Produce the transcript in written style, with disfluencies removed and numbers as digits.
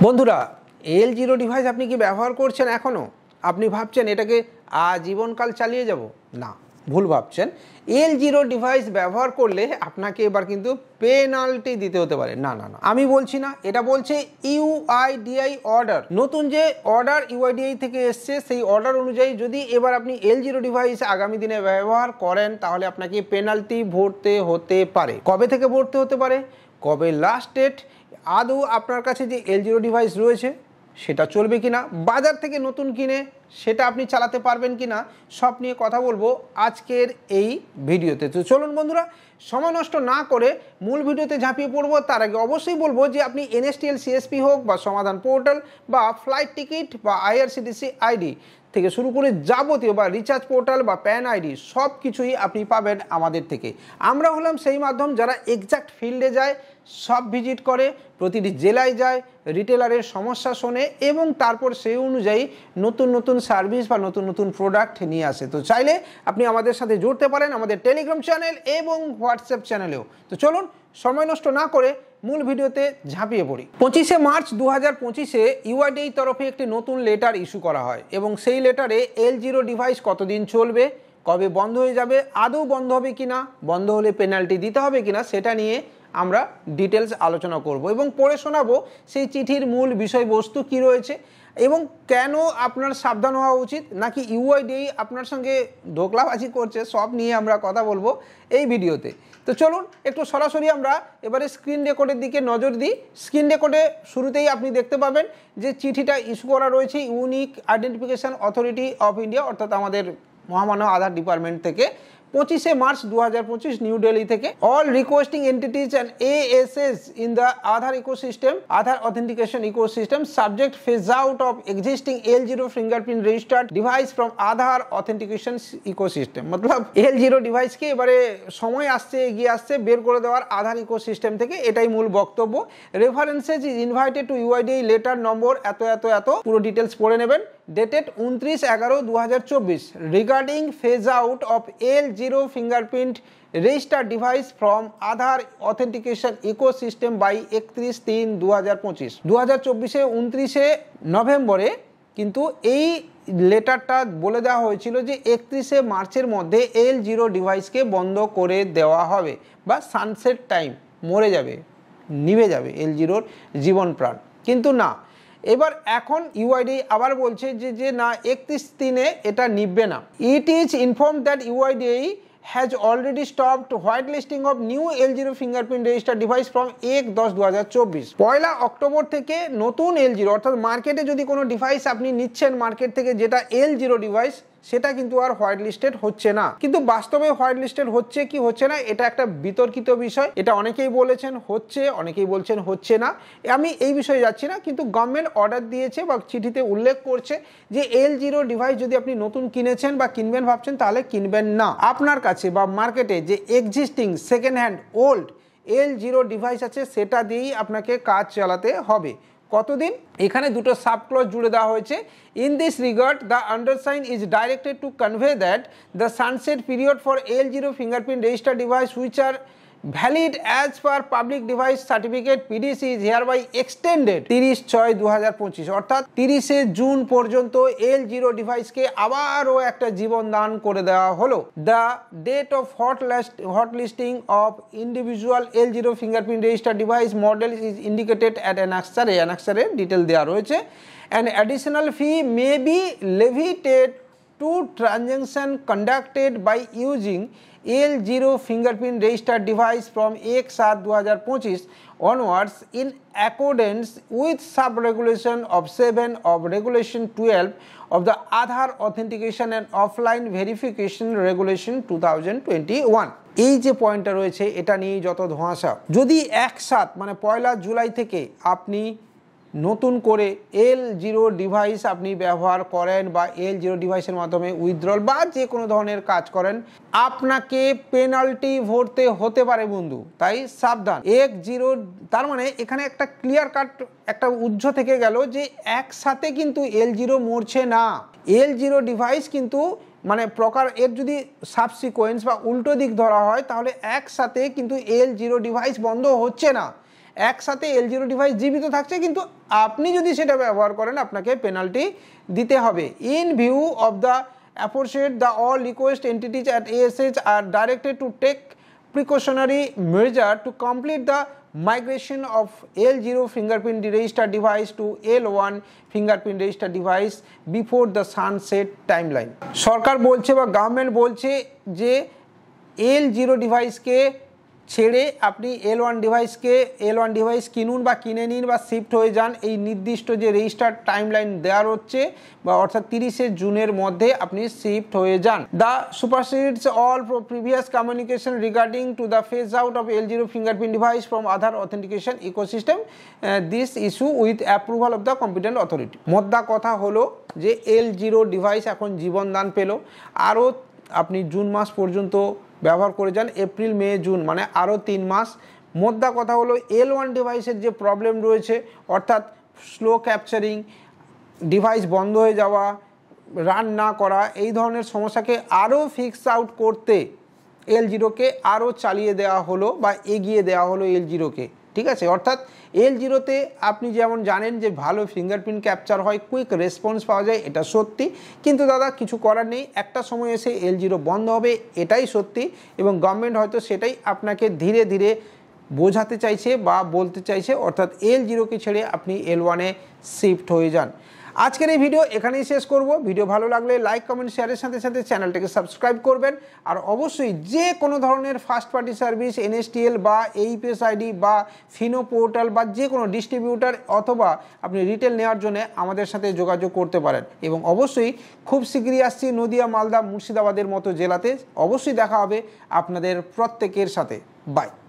বন্ধুরা, L zero device আপনি কি ব্যবহার করছেন এখনও? আপনি ভাবছেন এটাকে আজীবনকাল চালিয়ে যাব? না, ভুল ভাবছেন। এল জিরো ডিভাইস ব্যবহার করলে আপনাকে এবার কিন্তু পেনাল্টি দিতে হতে পারে। না না না, আমি বলছি না, এটা বলছে ইউআইডিআই অর্ডার। নতুন যে অর্ডার ইউআইডিআই থেকে এসছে, সেই অর্ডার অনুযায়ী যদি এবার আপনি এল জিরো ডিভাইস আগামী দিনে ব্যবহার করেন, তাহলে আপনাকে পেনাল্টি ভরতে হতে পারে। কবে থেকে ভরতে হতে পারে, কবে লাস্ট ডেট, আদৌ আপনার কাছে যে এল জিরো ডিভাইস রয়েছে সেটা চলবে কিনা, বাজার থেকে নতুন কিনে সেটা আপনি চালাতে পারবেন কিনা, সব নিয়ে কথা বলবো আজকের এই ভিডিওতে। তো চলুন বন্ধুরা, সময় নষ্ট না করে মূল ভিডিওতে ঝাঁপিয়ে পড়বো। তার আগে অবশ্যই বলবো যে আপনি এনএসটিএল সিএসপি হোক বা সমাধান পোর্টাল বা ফ্লাইট টিকিট বা আইআরসিটিসি আইডি থেকে শুরু করে যাবতীয় বা রিচার্জ পোর্টাল বা প্যান আইডি সব কিছুই আপনি পাবেন আমাদের থেকে। আমরা হলাম সেই মাধ্যম যারা এক্স্যাক্ট ফিল্ডে যায়, সব ভিজিট করে, প্রতিটি জেলায় যায়, রিটেলারের সমস্যা শোনে এবং তারপর সেই অনুযায়ী নতুন নতুন সার্ভিস বা নতুন নতুন প্রোডাক্ট নিয়ে আসে। তো চাইলে আপনি আমাদের সাথে জুড়তে পারেন আমাদের টেলিগ্রাম চ্যানেল এবং হোয়াটসঅ্যাপ চ্যানেলেও। তো চলুন সময় নষ্ট না করে মূল ভিডিওতে ঝাঁপিয়ে পড়ি। 25শে মার্চ 2025-এ ইউআইডিআই তরফে একটি নতুন লেটার ইস্যু করা হয় এবং সেই লেটারে এল জিরো ডিভাইস কতদিন চলবে, কবে বন্ধ হয়ে যাবে, আদৌ বন্ধ হবে কিনা, বন্ধ হলে পেনাল্টি দিতে হবে কিনা, সেটা নিয়ে আমরা ডিটেলস আলোচনা করব এবং পড়ে শোনাবো সেই চিঠির মূল বিষয়বস্তু কি রয়েছে এবং কেন আপনার সাবধান হওয়া উচিত, নাকি ইউআইডিআই আপনার সঙ্গে ধোকলাবাজি করছে, সব নিয়ে আমরা কথা বলবো এই ভিডিওতে। তো চলুন একটু সরাসরি আমরা এবারে স্ক্রিন রেকর্ডের দিকে নজর দিই। স্ক্রিন রেকর্ডে শুরুতেই আপনি দেখতে পাবেন যে চিঠিটা ইস্যু করা রয়েছে unique identification authority of India, অর্থাৎ আমাদের মহামান্য আধার ডিপার্টমেন্ট থেকে। 25শে মার্চ 2025 নিউ দিল্লি থেকে। All requesting entities and ASS in the Aadhaar ecosystem, Aadhaar authentication ecosystem, subject phase out of existing L zero fingerprint registered device from Aadhaar authentication ecosystem. মতলব L zero ডিভাইসকে এবারে সময় আসছে, এগিয়ে আসছে বের করে দেওয়ার আধার ইকোসিস্টেম থেকে, এটাই মূল বক্তব্য। References is invited to UIDAI letter number এত এত এত, পুরো ডিটেলস পড়ে নেবেন। Dated 29/11/2024 regarding phase out of L zero fingerprint registered device from Aadhaar authentication ecosystem by 31/3/2025। 2024-এ 29শে নভেম্বরে কিন্তু এই লেটারটা বলে দেওয়া হয়েছিল যে 31শে মার্চের মধ্যে এল জিরো ডিভাইসকে বন্ধ করে দেওয়া হবে বা সানসেট টাইম, মরে যাবে, নিভে যাবে এল জিরোর জীবন প্রাণ। কিন্তু না, এবার এখন ইউআইডিআই আবার বলছে যে না, 31/3-এ এটা নিববে না। It is inform that UIDAI has already stopped white listing of new L zero fingerprint register device from 1/10/2024। 1 October থেকে নতুন এল জিরো, অর্থাৎ মার্কেটে যদি কোনো ডিভাইস আপনি নিচ্ছেন মার্কেট থেকে যেটা এল জিরো ডিভাইস, সেটা কিন্তু আর হোয়াইট লিস্টেড হচ্ছে না। কিন্তু বাস্তবে হোয়াইট লিস্টেড হচ্ছে কি হচ্ছে না, এটা একটা বিতর্কিত বিষয়। এটা অনেকেই বলেছেন হচ্ছে, অনেকেই বলছেন হচ্ছে না। আমি এই বিষয়ে যাচ্ছি না, কিন্তু গভর্নমেন্ট অর্ডার দিয়েছে বা চিঠিতে উল্লেখ করছে যে এল জিরো ডিভাইস যদি আপনি নতুন কিনেছেন বা কিনবেন ভাবছেন, তাহলে কিনবেন না। আপনার কাছে বা মার্কেটে যে existing second hand old L zero device আছে, সেটা দিয়েই আপনাকে কাজ চালাতে হবে। কতদিন? এখানে দুটো সাব ক্লজ জুড়ে দেওয়া হয়েছে। In this regard the undersign is directed to convey that the sunset period for L zero fingerprint register device which are valid as per public device certificate PDC is hereby extended 30/6/2025, অর্থাৎ 30শে June পর্যন্ত এল zero ডিভাইসকে আবারও একটা জীবন দান করে দেওয়া হলো। The date of hot listing of individual L zero fingerprint register device model is indicated at অ্যানাক্সারে detail দেওয়া রয়েছে। An additional fee may be levied to transaction conducted by using L zero fingerprint registered device from 1/7/2025 onwards in accordance with sub-regulation of 7 of Regulation 12 of the Aadhaar Authentication and Offline Verification Regulation 2021। এই যে পয়েন্টটা রয়েছে, এটা নিয়ে যত ধোঁয়াশা, যদি একসাথ মানে 1 জুলাই থেকে আপনি নতুন করে এল জিরো ডিভাইস আপনি ব্যবহার করেন বা এল জিরো ডিভাইসের মাধ্যমে উইথড্রল বা যে কোনো ধরনের কাজ করেন, আপনাকে পেনাল্টি ভরতে হতে পারে বন্ধু। তাই সাবধান। এল জিরো, তার মানে এখানে একটা ক্লিয়ার কাট একটা উজ্জ থেকে গেল যে একসাথে কিন্তু এল জিরো মরছে না। এল জিরো ডিভাইস কিন্তু মানে প্রকার এর যদি সাবসিকোয়েন্স বা উল্টো দিক ধরা হয়, তাহলে একসাথে কিন্তু এল জিরো ডিভাইস বন্ধ হচ্ছে না। একসাথে L0 ডিভাইস জীবিত থাকছে, কিন্তু আপনি যদি সেটা ব্যবহার করেন আপনাকে পেনাল্টি দিতে হবে। In view of the aforesaid the all request entities at ASH are directed to take precautionary measure to complete the migration of L0 fingerprint register device to L1 fingerprint register device before the sunset timeline. সরকার বলছে বা government বলছে যে L0 ডিভাইসকে ছেড়ে আপনি L1 device কিনুন বা কিনে নিন বা শিফট হয়ে যান। এই নির্দিষ্ট যে রেজিস্টার টাইমলাইন দেওয়ার হচ্ছে বা অর্থাৎ 30শে জুনের মধ্যে আপনি শিফট হয়ে যান। The supersedes all previous communication regarding to the phase out of L0 fingerprint device from Aadhaar authentication ecosystem this issue with approval of the competent authority. মোদ্দা কথা হলো যে L0 ডিভাইস এখন জীবনদান পেল। আরও আপনি জুন মাস পর্যন্ত ব্যবহার করে যান, এপ্রিল মে জুন মানে আরও 3 মাস। মোদ্দা কথা হলো L1 ডিভাইসের যে প্রবলেম রয়েছে অর্থাৎ স্লো ক্যাপচারিং, ডিভাইস বন্ধ হয়ে যাওয়া, রান না করা, এই ধরনের সমস্যাকে আরও ফিক্স আউট করতে L0কে আরও চালিয়ে দেওয়া হলো বা এগিয়ে দেওয়া হলো L0কে। ঠিক আছে, অর্থাৎ L0তে আপনি যেমন জানেন যে ভালো ফিঙ্গারপ্রিন্ট ক্যাপচার হয়, কুইক রেসপন্স পাওয়া যায়, এটা সত্যি। কিন্তু দাদা কিছু করার নেই, একটা সময় এসে L0 বন্ধ হবে, এটাই সত্যি। এবং গভর্নমেন্ট হয়তো সেটাই আপনাকে ধীরে ধীরে বোঝাতে চাইছে বা বলতে চাইছে, অর্থাৎ L0কে ছেড়ে আপনি L1-এ শিফট হয়ে যান। আজকের এই ভিডিও এখানেই শেষ করব। ভিডিও ভালো লাগলে লাইক, কমেন্ট, শেয়ারের সাথে সাথে চ্যানেলটাকে সাবস্ক্রাইব করবেন। আর অবশ্যই যে কোনো ধরনের ফার্স্ট পার্টি সার্ভিস, NSTL বা APSID বা ফিনো পোর্টাল বা যে কোনো ডিস্ট্রিবিউটার অথবা আপনি রিটেল নেওয়ার জন্য আমাদের সাথে যোগাযোগ করতে পারেন। এবং অবশ্যই খুব শীঘ্রই আসছি নদিয়া, মালদা, মুর্শিদাবাদের মতো জেলাতে। অবশ্যই দেখা হবে আপনাদের প্রত্যেকের সাথে। বাই।